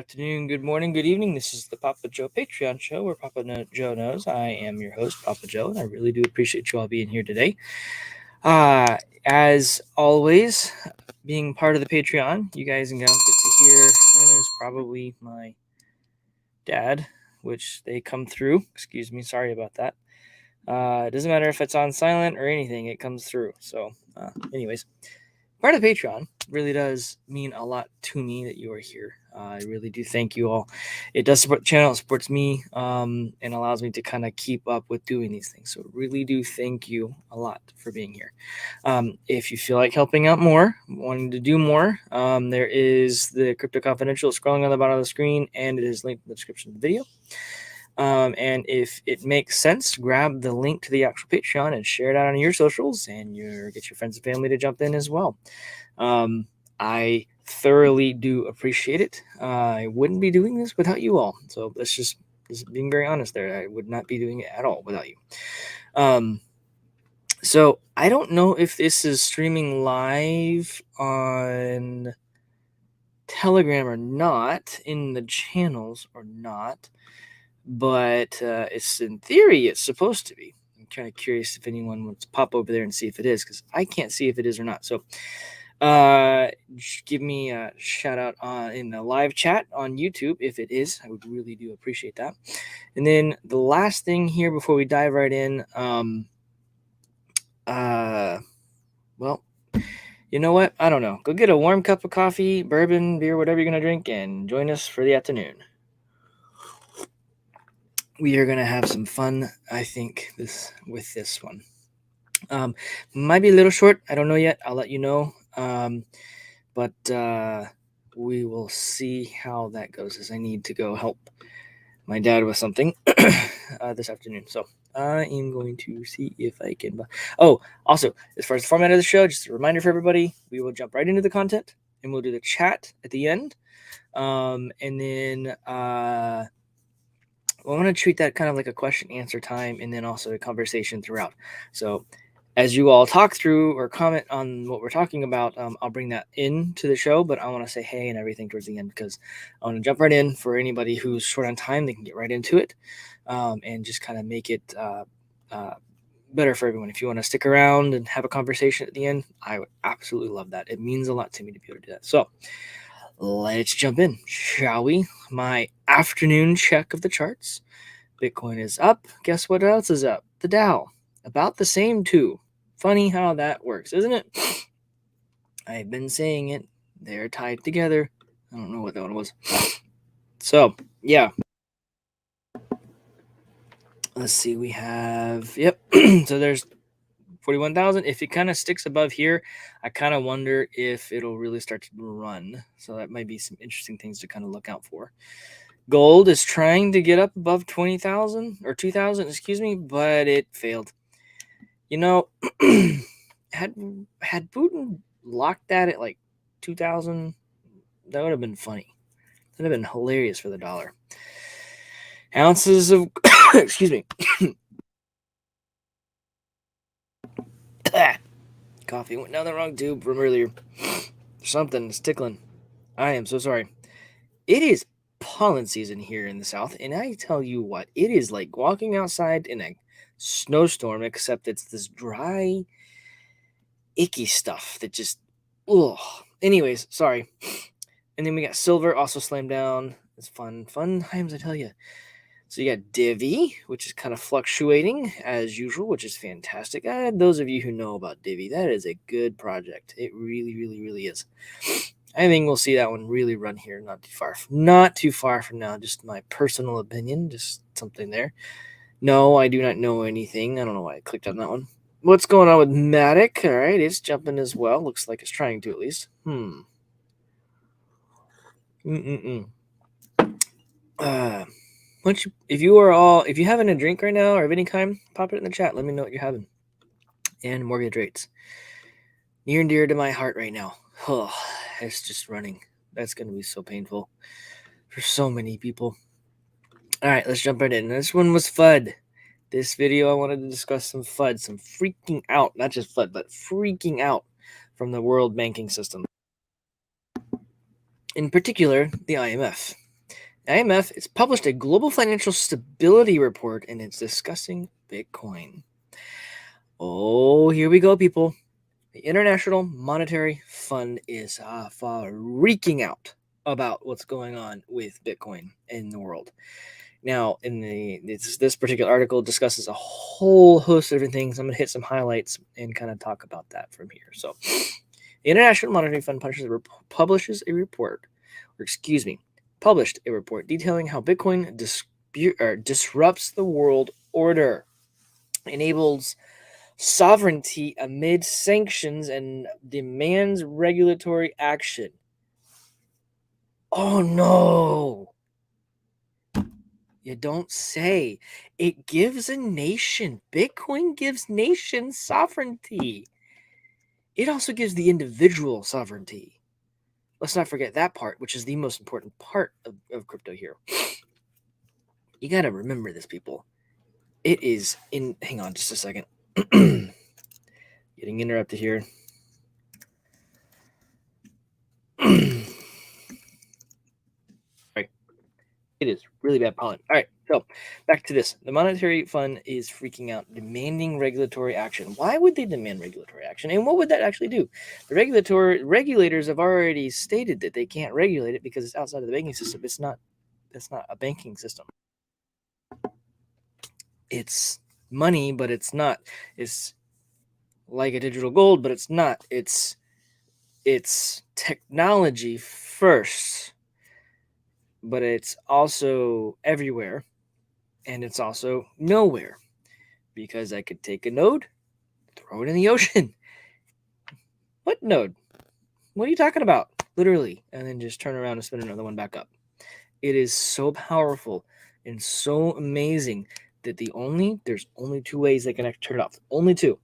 afternoon, good morning, good evening. This is the PAPAJO Patreon show where Joe knows I am your host, Papa Joe, and I really do appreciate you all being here today. As always, being part of the Patreon, you guys and gals get to hear, and there's probably my dad, which they come through. Excuse me, sorry about that. It doesn't matter if it's on silent or anything, it comes through. So, anyways, part of the Patreon really does mean a lot to me that you are here. I really do thank you all. It does support the channel, it supports me, and allows me to kind of keep up with doing these things. So really do thank you a lot for being here. If you feel like helping out more, wanting to do more, there is the Crypto Confidential scrolling on the bottom of the screen, and it is linked in the description of the video. And if it makes sense, grab the link to the actual Patreon and share it out on your socials, and get your friends and family to jump in as well. I thoroughly do appreciate it. I wouldn't be doing this without you all. So let's just being very honest there. I would not be doing it at all without you. So I don't know if this is streaming live on Telegram or not, in the channels or not. But it's in theory, it's supposed to be. I'm kind of curious if anyone wants to pop over there and see if it is, because I can't see if it is or not. So give me a shout out in the live chat on YouTube if it is. I would really do appreciate that. And then the last thing here before we dive right in, well, you know what? I don't know. Go get a warm cup of coffee, bourbon, beer, whatever you're going to drink, and join us for the afternoon. We are going to have some fun, I think, with this one. Might be a little short. I don't know yet. I'll let you know. But we will see how that goes, as I need to go help my dad with something this afternoon. So I am going to see if I can. Oh, also, as far as the format of the show, just a reminder for everybody, we will jump right into the content, and we'll do the chat at the end. And then I want to treat that kind of like a question answer time, and then also a conversation throughout. So as you all talk through or comment on what we're talking about, I'll bring that into the show, but I want to say hey and everything towards the end, because I want to jump right in. For anybody who's short on time, they can get right into it, and just kind of make it better for everyone. If you want to stick around and have a conversation at the end, I would absolutely love that. It means a lot to me to be able to do that. So let's jump in, shall we? My afternoon check of the charts. Bitcoin is up. Guess what else is up? The Dow. About the same too. Funny how that works, isn't it? I've been saying it. They're tied together. I don't know what that one was. So, yeah. Let's see. We have, yep. So there's 41,000. If it kind of sticks above here, I kind of wonder if it'll really start to run. So that might be some interesting things to kind of look out for. Gold is trying to get up above 20,000 or 2,000, excuse me, but it failed. You know, had Putin locked that at like 2,000, that would have been funny. That would have been hilarious for the dollar. Ounces of, excuse me. Coffee went down the wrong tube from earlier. Something is tickling. I am so sorry. It is pollen season here in the South, and I tell you what, it is like walking outside in a snowstorm, except it's this dry, icky stuff that just, ugh. Anyways, sorry. And then we got silver also slammed down. It's fun times, I tell you. So you got Divi, which is kind of fluctuating as usual, which is fantastic. Those of you who know about Divi, that is a good project. It really, really, really is. I think we'll see that one really run here, not too far from now. Just my personal opinion, just something there. No, I do not know anything. I don't know why I clicked on that one. What's going on with Matic? All right, it's jumping as well. Looks like it's trying to, at least. If you having a drink right now or of any kind, pop it in the chat. Let me know what you're having. And mortgage rates, near and dear to my heart right now. Oh, it's just running. That's going to be so painful for so many people. All right, let's jump right in. This one was FUD. This video, I wanted to discuss some FUD, some freaking out, not just FUD, but freaking out from the world banking system. In particular, the IMF. IMF has published a global financial stability report and it's discussing Bitcoin. Oh, here we go, people. The International Monetary Fund is freaking out about what's going on with Bitcoin in the world. Now, in this particular article discusses a whole host of different things. I'm going to hit some highlights and kind of talk about that from here. So, the International Monetary Fund published a report detailing how Bitcoin disrupts the world order, enables sovereignty amid sanctions, and demands regulatory action. Oh no! You don't say. It gives a nation. Bitcoin gives nations sovereignty. It also gives the individual sovereignty. Let's not forget that part, which is the most important part of crypto here. You got to remember this, people. It is in. Hang on just a second. Getting interrupted here. Right. It is really bad pollen. All right, so back to this. The Monetary Fund is freaking out, demanding regulatory action. Why would they demand regulatory action? And what would that actually do? The regulators have already stated that they can't regulate it because it's outside of the banking system. It's not. That's not a banking system. It's money, but it's not. It's like a digital gold, but it's not. It's technology first, but it's also everywhere, and it's also nowhere, because I could take a node, throw it in the ocean. What node? What are you talking about? Literally, and then just turn around and spin another one back up. It is so powerful and so amazing that there's only two ways they can actually turn it off. Only two.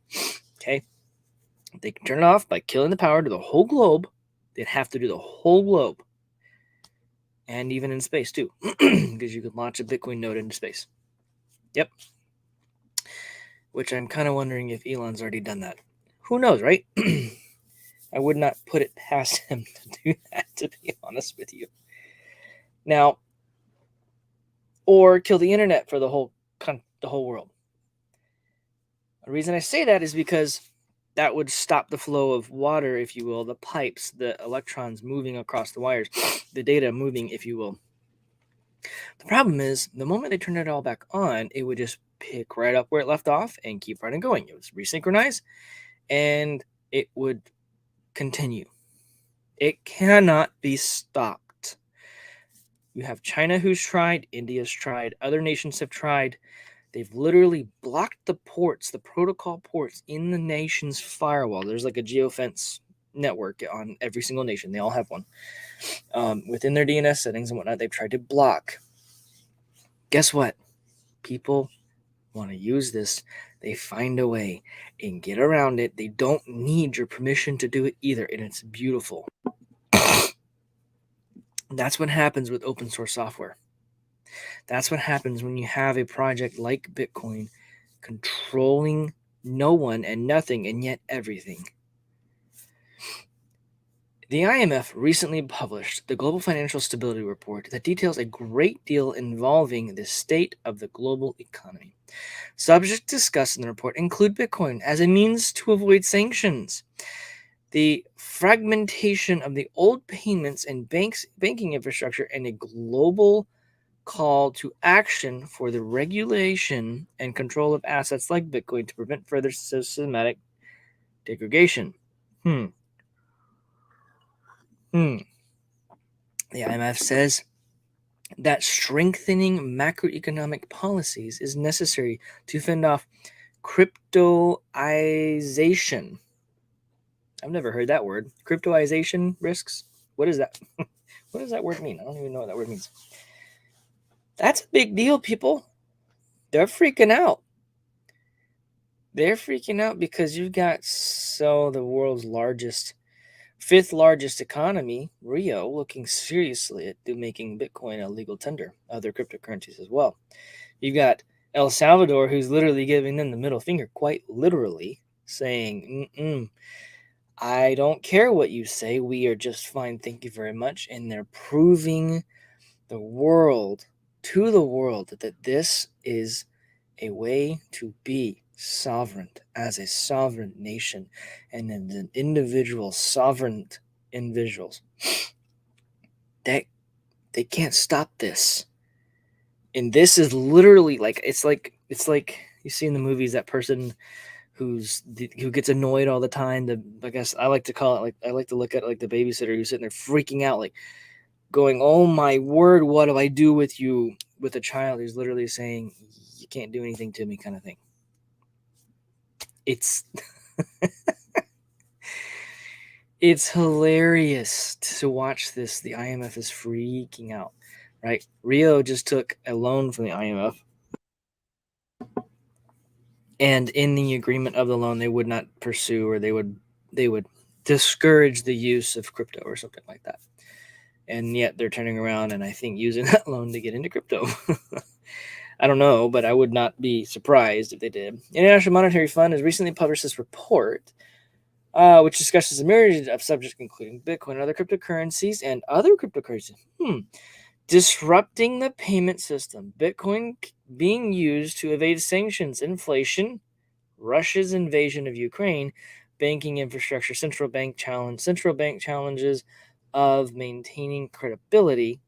Okay? They can turn it off by killing the power to the whole globe. They'd have to do the whole globe. And even in space too. Because you could launch a Bitcoin node into space. Yep. Which I'm kind of wondering if Elon's already done that. Who knows, right? I would not put it past him to do that, to be honest with you. Now, or kill the internet for the whole world. The reason I say that is because that would stop the flow of water, if you will, the pipes, the electrons moving across the wires, the data moving, if you will. The problem is, the moment they turn it all back on, it would just pick right up where it left off and keep right on going. It would resynchronize, and it would continue. It cannot be stopped. You have China who's tried, India's tried, other nations have tried. They've literally blocked the ports, the protocol ports in the nation's firewall. There's like a geofence network on every single nation. They all have one. Within their DNS settings and whatnot, they've tried to block. Guess what? People want to use this. They find a way and get around it. They don't need your permission to do it either, and it's beautiful. That's what happens with open source software. That's what happens when you have a project like Bitcoin controlling no one and nothing, and yet everything. The IMF recently published the Global Financial Stability Report that details a great deal involving the state of the global economy. Subjects discussed in the report include Bitcoin as a means to avoid sanctions, the fragmentation of the old payments and banking infrastructure, and a global call to action for the regulation and control of assets like Bitcoin to prevent further systematic degradation. The IMF says that strengthening macroeconomic policies is necessary to fend off cryptoization. I've never heard that word. Cryptoization risks? What is that? What does that word mean? I don't even know what that word means. That's a big deal, people. They're freaking out. They're freaking out because you've got the world's fifth largest economy, Rio, looking seriously at making Bitcoin a legal tender, other cryptocurrencies as well. You've got El Salvador, who's literally giving them the middle finger, quite literally, saying, I don't care what you say. We are just fine. Thank you very much. And they're proving the world, to the world, that this is a way to be sovereign as a sovereign nation and an individual sovereign individuals, that they can't stop this. And this is literally like it's like you see in the movies that person who gets annoyed all the time. I guess I like to call it, like, I like to look at it like the babysitter who's sitting there freaking out, like going, "Oh my word, what do I do with you?" With a child who's literally saying, "You can't do anything to me," kind of thing. It's it's hilarious to watch this. The IMF is freaking out, right? Rio just took a loan from the IMF, and in the agreement of the loan, they would not pursue, or they would discourage the use of crypto or something like that. And yet they're turning around and I think using that loan to get into crypto. I don't know, but I would not be surprised if they did. International Monetary Fund has recently published this report, which discusses a myriad of subjects, including Bitcoin and other cryptocurrencies disrupting the payment system. Bitcoin being used to evade sanctions, inflation, Russia's invasion of Ukraine, banking infrastructure, central bank challenges of maintaining credibility.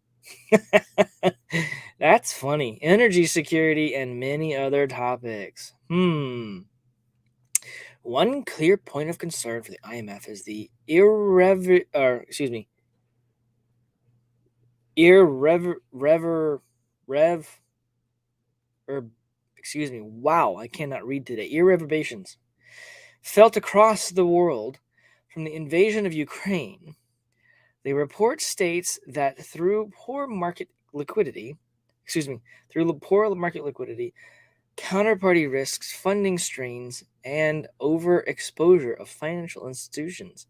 That's funny. Energy security and many other topics. One clear point of concern for the IMF is the wow, I cannot read today. Irreverbations felt across the world from the invasion of Ukraine. The report states that through poor market liquidity, counterparty risks, funding strains, and overexposure of financial institutions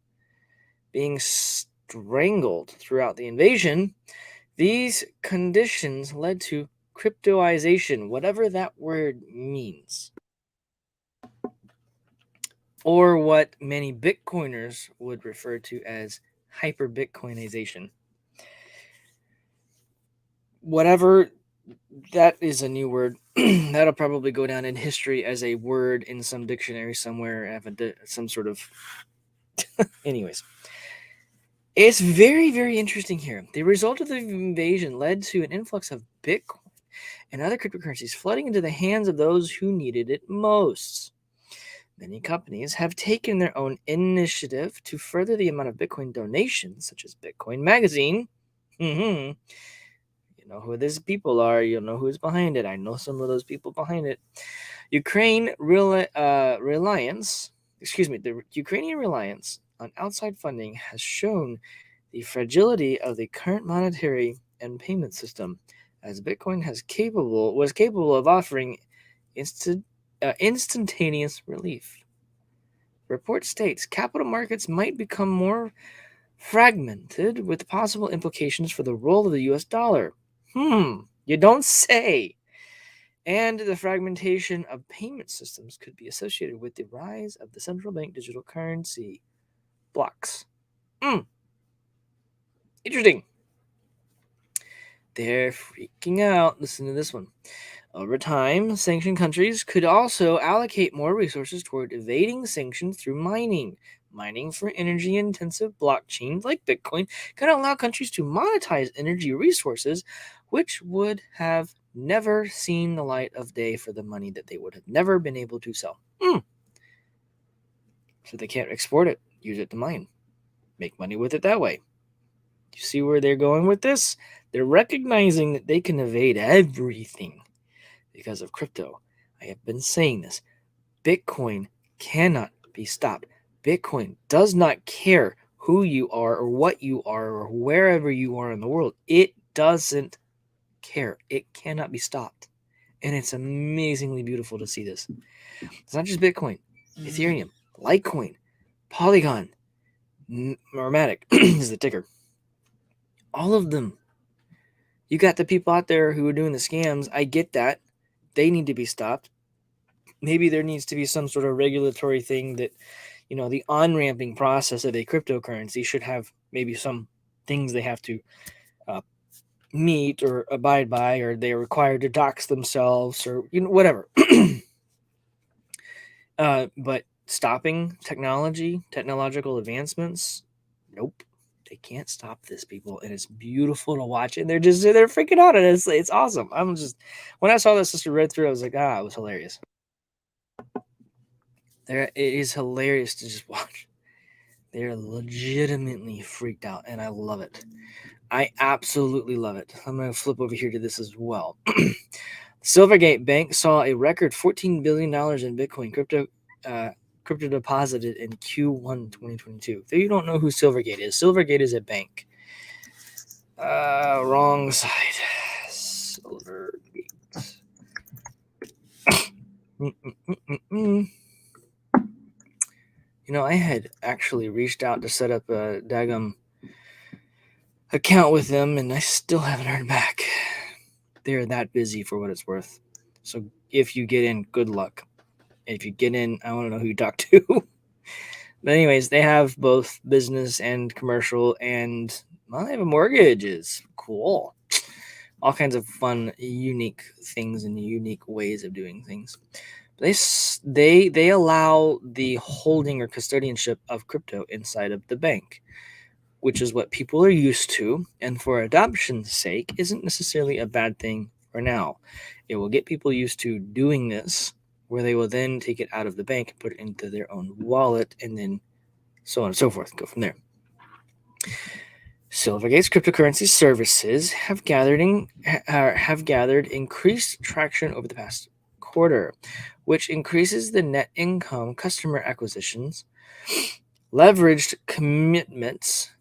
being strangled throughout the invasion, these conditions led to cryptoization, whatever that word means, or what many Bitcoiners would refer to as hyper Bitcoinization. Whatever, that is a new word. That'll probably go down in history as a word in some dictionary somewhere, some sort of. Anyways, it's very, very interesting here. The result of the invasion led to an influx of Bitcoin and other cryptocurrencies flooding into the hands of those who needed it most. Many companies have taken their own initiative to further the amount of Bitcoin donations, such as Bitcoin Magazine. You know who these people are. You know who's behind it. I know some of those people behind it. The Ukrainian reliance on outside funding has shown the fragility of the current monetary and payment system, as Bitcoin was capable of offering instantaneous relief. Report states capital markets might become more fragmented, with possible implications for the role of the US dollar. You don't say. And the fragmentation of payment systems could be associated with the rise of the central bank digital currency blocks. Interesting. They're freaking out. Listen to this one. Over time, sanctioned countries could also allocate more resources toward evading sanctions through mining. Mining for energy-intensive blockchains like Bitcoin can allow countries to monetize energy resources, which would have never seen the light of day for the money that they would have never been able to sell. So they can't export it, use it to mine, make money with it that way. You see where they're going with this? They're recognizing that they can evade everything because of crypto. I have been saying this. Bitcoin cannot be stopped. Bitcoin does not care who you are or what you are or wherever you are in the world. It doesn't care. It cannot be stopped. And it's amazingly beautiful to see this. It's not just Bitcoin, Ethereum, Litecoin, Polygon, Matic is the ticker. All of them. You got the people out there who are doing the scams. I get that. They need to be stopped. Maybe there needs to be some sort of regulatory thing that, the on-ramping process of a cryptocurrency should have maybe some things they have to meet or abide by, or they're required to dox themselves, or whatever. But stopping technological advancements, nope, they can't stop this, people, and it's beautiful to watch. And they're freaking out, and it's awesome. When I saw this sister read through, I was like, it was hilarious. It is hilarious to just watch. They're legitimately freaked out, and I love it. I absolutely love it. I'm going to flip over here to this as well. Silvergate Bank saw a record $14 billion in Bitcoin crypto deposited in Q1 2022. If you don't know who Silvergate is a bank. Wrong side. Silvergate. I had actually reached out to set up a daggum account with them, and I still haven't heard back. They're that busy, for what it's worth. So if you get in, good luck. If you get in, I want to know who you talk to. But anyways, they have both business and commercial, and they have mortgages. Cool. All kinds of fun, unique things and unique ways of doing things. They allow the holding or custodianship of crypto inside of the bank, which is what people are used to, and for adoption's sake, isn't necessarily a bad thing for now. It will get people used to doing this, where they will then take it out of the bank and put it into their own wallet, and then so on and so forth. Go from there. Silvergate's cryptocurrency services have gathered increased traction over the past quarter, which increases the net income customer acquisitions, leveraged commitments,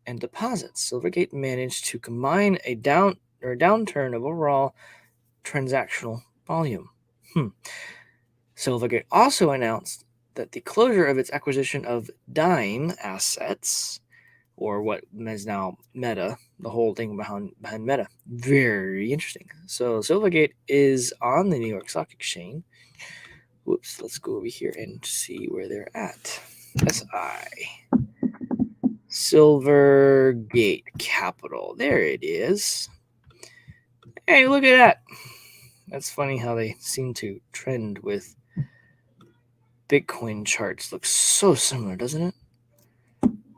and deposits. Silvergate managed to combine a downturn of overall transactional volume. Silvergate also announced that the closure of its acquisition of Dime assets, or what is now Meta, the whole thing behind Meta. Very interesting. So Silvergate is on the New York Stock Exchange. Whoops, let's go over here and see where they're at. SI. Silvergate Capital. There it is. Hey, look at that. That's funny how they seem to trend with Bitcoin charts. Looks so similar, doesn't it?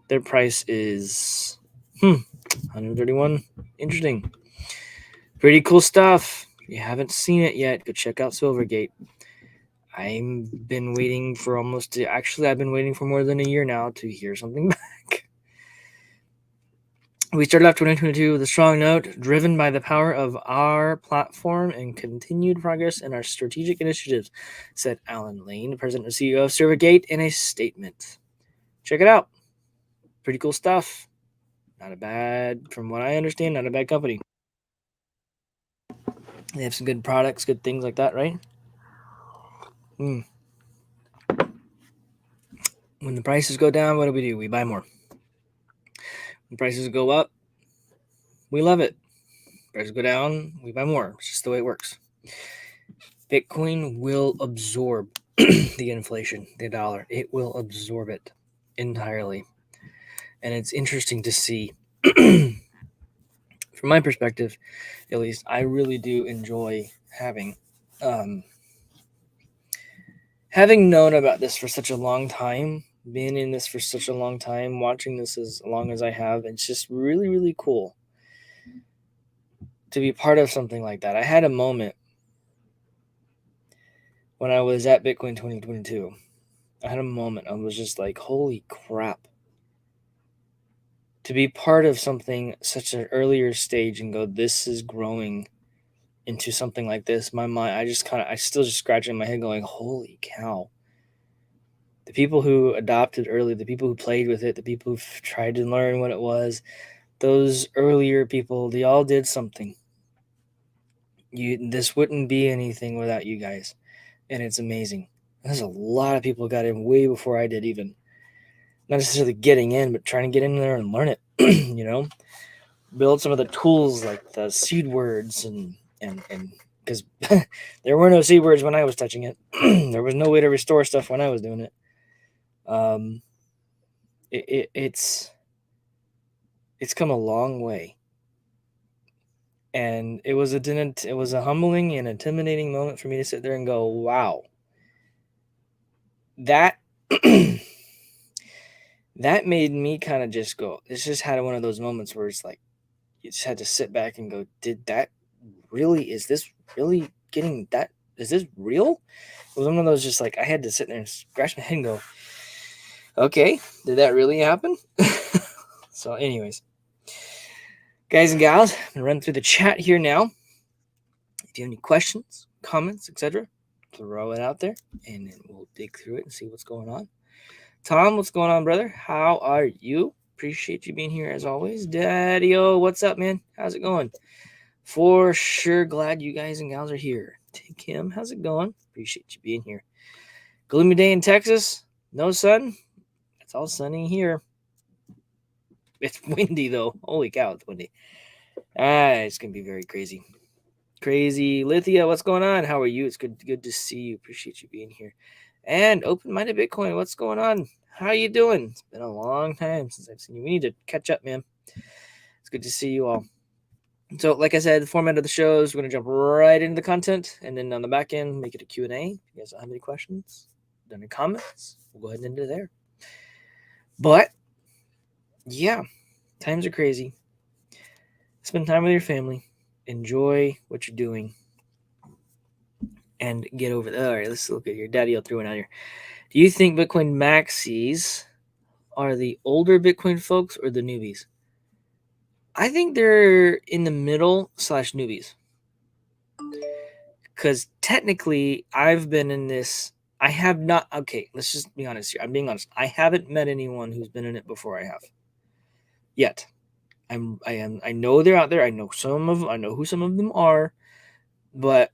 Their price is 131. Interesting. Pretty cool stuff. If you haven't seen it yet, go check out Silvergate. I've been waiting for I've been waiting for more than a year now to hear something back. We started off 2022 with a strong note, driven by the power of our platform and continued progress in our strategic initiatives, said Alan Lane, the president and CEO of Silvergate, in a statement. Check it out. Pretty cool stuff. From what I understand, not a bad company. They have some good products, good things like that, right? When the prices go down, what do? We buy more. When prices go up, we love it. Prices go down, we buy more. It's just the way it works. Bitcoin will absorb the inflation, the dollar. It will absorb it entirely. And it's interesting to see, from my perspective, at least, I really do enjoy having known about this for such a long time, been in this for such a long time, watching this as long as I have. It's just really, really cool to be part of something like that. I had a moment when I was at Bitcoin 2022. I had a moment. I was just like, holy crap. To be part of something such an earlier stage and go, this is growing into something like this. My mind, I still just scratching my head going, holy cow. The people who adopted early, the people who played with it, the people who tried to learn what it was, those earlier people, they all did something. This wouldn't be anything without you guys. And it's amazing. There's a lot of people who got in way before I did, even. Not necessarily getting in, but trying to get in there and learn it. Build some of the tools like the seed words and because there were no seed words when I was touching it. There was no way to restore stuff when I was doing it. It's come a long way. And it was a humbling and intimidating moment for me to sit there and go, wow, that that made me kind of just go, it's just had one of those moments where it's like, you just had to sit back and go, is this really getting that? Is this real? It was one of those just like, I had to sit there and scratch my head and go, okay, did that really happen? So anyways, guys and gals, I'm going to run through the chat here now. If you have any questions, comments, etc., throw it out there and then we'll dig through it and see what's going on. Tom, what's going on, brother? How are you? Appreciate you being here as always. Daddy-o, what's up, man? How's it going? For sure, glad you guys and gals are here. Kim, how's it going? Appreciate you being here. Gloomy day in Texas. No sun. It's all sunny here. It's windy, though. Holy cow, it's windy. It's going to be very crazy. Crazy. Lithia, what's going on? How are you? It's good to see you. Appreciate you being here. And Open-Minded Bitcoin, what's going on? How you doing? It's been a long time since I've seen you. We need to catch up, man. It's good to see you all. So, like I said, the format of the show is we're going to jump right into the content, and then on the back end, make it a Q&A. If you guys don't have any questions, any comments, we'll go ahead and into there. But, yeah, times are crazy. Spend time with your family. Enjoy what you're doing. And get over there. All right, let's look at your daddy. I'll throw it out here. Do you think Bitcoin maxis are the older Bitcoin folks or the newbies? I think they're in the middle / newbies. Because technically, I've been in this. I have not. Okay, let's just be honest here. I'm being honest. I haven't met anyone who's been in it before I have. Yet. I know they're out there. I know some of them. I know who some of them are. But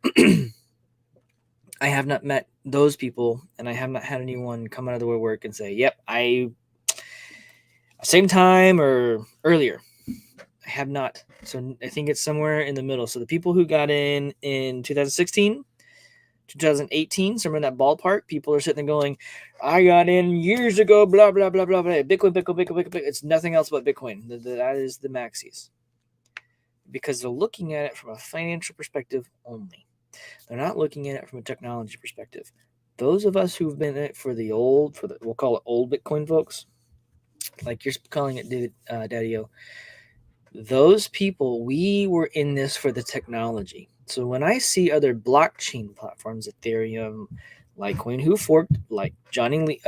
I have not met those people, and I have not had anyone come out of the woodwork and say, yep, same time or earlier. I have not. So I think it's somewhere in the middle. So the people who got in 2016, 2018, somewhere in that ballpark, people are sitting there going, I got in years ago, blah, blah, blah, blah, blah. Bitcoin, Bitcoin, Bitcoin, Bitcoin. It's nothing else but Bitcoin. That is the maxis. Because they're looking at it from a financial perspective only. They're not looking at it from a technology perspective. Those of us who've been in it we'll call it old Bitcoin folks, like you're calling it, Daddy-o, those people, we were in this for the technology. So when I see other blockchain platforms, Ethereum, Litecoin, who forked, like Charlie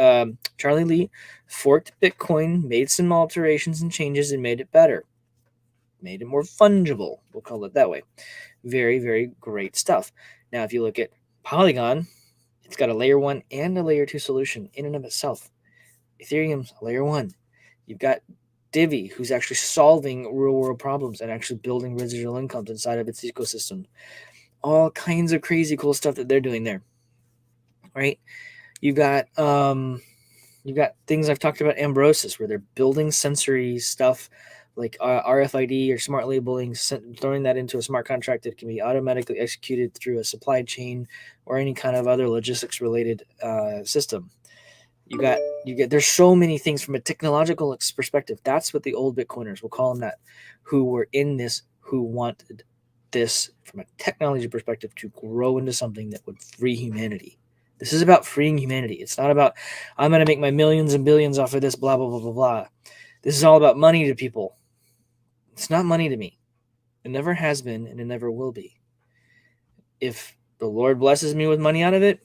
Lee forked Bitcoin, made some alterations and changes and made it better, made it more fungible. We'll call it that way. Very, very great stuff. Now, if you look at Polygon, it's got a layer 1 and a layer 2 solution in and of itself. Ethereum's layer 1. You've got Divi, who's actually solving real world problems and actually building residual incomes inside of its ecosystem. All kinds of crazy cool stuff that they're doing there, right? You've got things I've talked about, Ambrosis, where they're building sensory stuff like RFID or smart labeling, throwing that into a smart contract that can be automatically executed through a supply chain or any kind of other logistics related system. You get there's so many things from a technological perspective. That's what the old Bitcoiners, we'll call them that, who were in this, who wanted this from a technology perspective to grow into something that would free humanity. This is about freeing humanity. It's not about, I'm going to make my millions and billions off of this, blah, blah, blah, blah, blah. This is all about money to people. It's not money to me. It never has been, and it never will be. If the Lord blesses me with money out of it,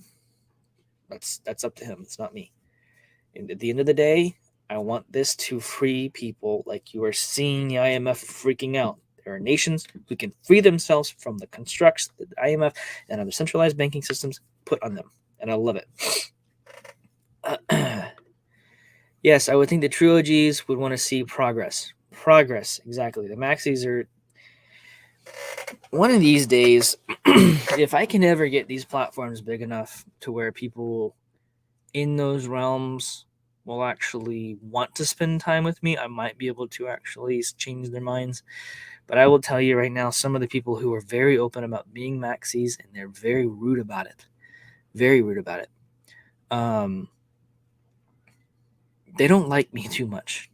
that's up to him. It's not me. And at the end of the day, I want this to free people like you are seeing the IMF freaking out. There are nations who can free themselves from the constructs that the IMF and other centralized banking systems put on them. And I love it. Yes, I would think the true OGs would want to see progress. Progress, exactly. The maxis are... One of these days, if I can ever get these platforms big enough to where people in those realms will actually want to spend time with me, I might be able to actually change their minds. But I will tell you right now, some of the people who are very open about being maxis, and they're very rude about it. Very rude about it. They don't like me too much.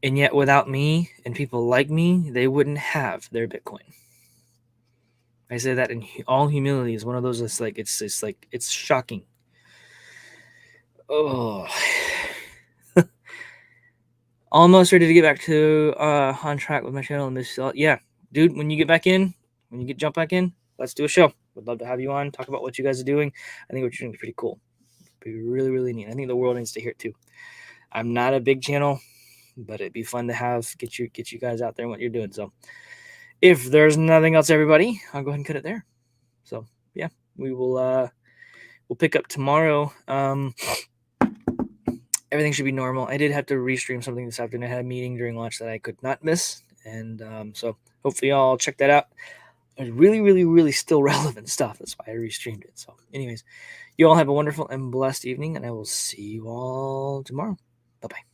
And yet without me and people like me, they wouldn't have their Bitcoin. I say that in all humility. Is one of those that's like it's shocking. Oh, almost ready to get back to on track with my channel and this. Yeah, dude, when you get back in, jump back in, let's do a show. Would love to have you on, talk about what you guys are doing. I think what you're doing is pretty cool. It'd be really, really neat. I think the world needs to hear it too. I'm not a big channel, but it'd be fun to get you guys out there and what you're doing. So if there's nothing else, everybody, I'll go ahead and cut it there. So yeah, we'll pick up tomorrow. Everything should be normal. I did have to restream something this afternoon. I had a meeting during lunch that I could not miss, and so hopefully y'all check that out. It's really, really, really still relevant stuff. That's why I restreamed it. So anyways, you all have a wonderful and blessed evening, and I will see you all tomorrow. Bye-bye.